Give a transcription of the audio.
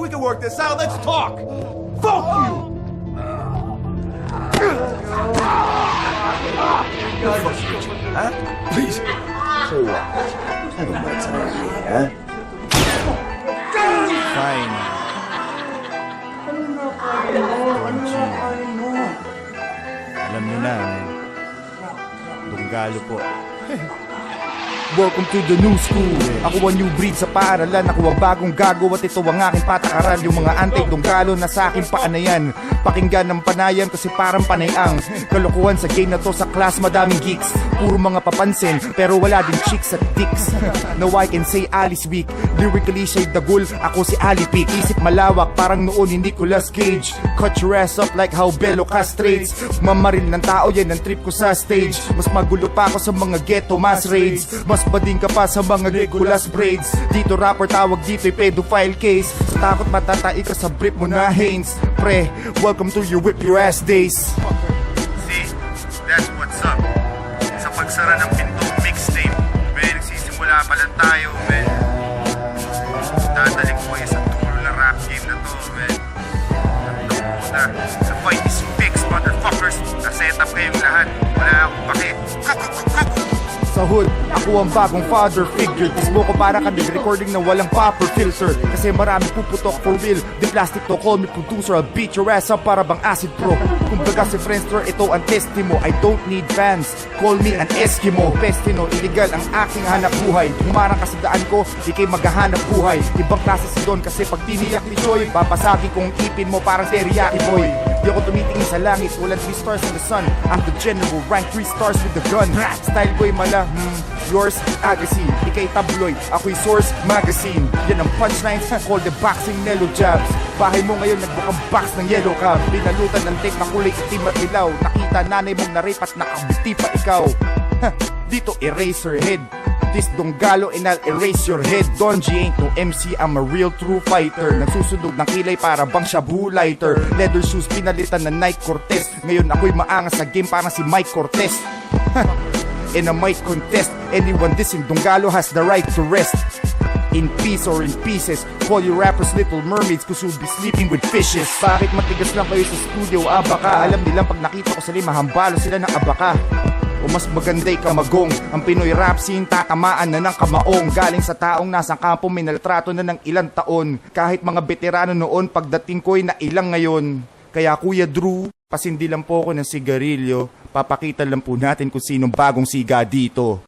We can work this out. Let's talk. Fuck you. Huh? Please. So what? Ano ba sabi, ha? Fine. Alam nyo na, Dunggalo po. Welcome to the new school. Ako ang new breed sa paaralan. Ako ang bagong gago at ito ang aking patakaran. Yung mga anti-Dunggalo na sa akin paanayan. Pakinggan ng panayan kasi parang panayang kalokohan sa game na to. Sa class madaming geeks, puro mga papansin pero wala din chicks at dicks. Now I can say Alice weak, lyrically siya dagul, ako si Ali Peak. Isip malawak parang noon hindi Nicolas Cage. Cut your ass up like how Bello castrates. Mamaril ng tao yan ang trip ko sa stage. Mas magulo pa ako sa mga ghetto mass raids. Mas bading ka pa sa mga Nicolas braids. Dito rapper tawag dito'y pedophile case. Sa takot matatai ka sa brief mo na Haynes. Pre, welcome to your whip your ass days. See, that's what's up. Sa pagsara ng pintong mixtape, nagsisimula pa lang tayo, man. Dadaling ko kayo sa tulo na rap game na to, man. The fight is fixed, motherfuckers. Na-set up kayong lahat. Wala akong pake. Sa hood, ako ang bagong father figure. Tismo ko para ka recording na walang proper filter. Kasi marami puputok for real. Di plastic to, call me producer. I'll beat your ass up para bang acid pro. Kumbaga si Friendster, ito ang testimo. I don't need fans, call me an Eskimo. Pestino, illegal ang aking hanap buhay. Humarang ka sa daan ko, di kayo maghahanap buhay. Ibang klase si Don kasi pag tiniyak ni Choy, papasagi kong ipin mo parang teriyaki boy. Di ako tumitingin sa langit, walang 3 stars in the sun. I'm the general, rank 3 stars with the gun. Style ko'y mala, yours, Agassi. Ika'y tabloid, ako'y source, magazine. Yan ang punchlines, call the boxing Nelo jabs. Bahay mo ngayon nagbukang box ng yellow cab. Pinalutan ng tape na kulay itim at ilaw. Nakita nanay mong na-rape at nakabiti pa ikaw. Dito eraser head. This Dunggalo and I'll erase your head. Don G ain't no MC, I'm a real true fighter. Nagsusunog ng kilay para bang shabu lighter. Leather shoes pinalitan ng Nike Cortez. Ngayon ako'y maangas sa game parang si Mike Cortez. In a mic contest, anyone dissing Dunggalo has the right to rest. In peace or in pieces, call your rappers little mermaids cause you'll be sleeping with fishes. Bakit matigas lang kayo sa studio, abaka? Alam nilang pag nakita ko sila, mahambalo sila ng abaka. O mas maganda'y kamagong. Ang Pinoy rap scene tatamaan na ng kamaong. Galing sa taong nasang kampo minaltrato na ng ilang taon. Kahit mga veterano noon, pagdating ko'y na ilang ngayon. Kaya Kuya Drew, pasindi lang po ako ng sigarilyo. Papakita lang po natin kung sinong bagong siga dito.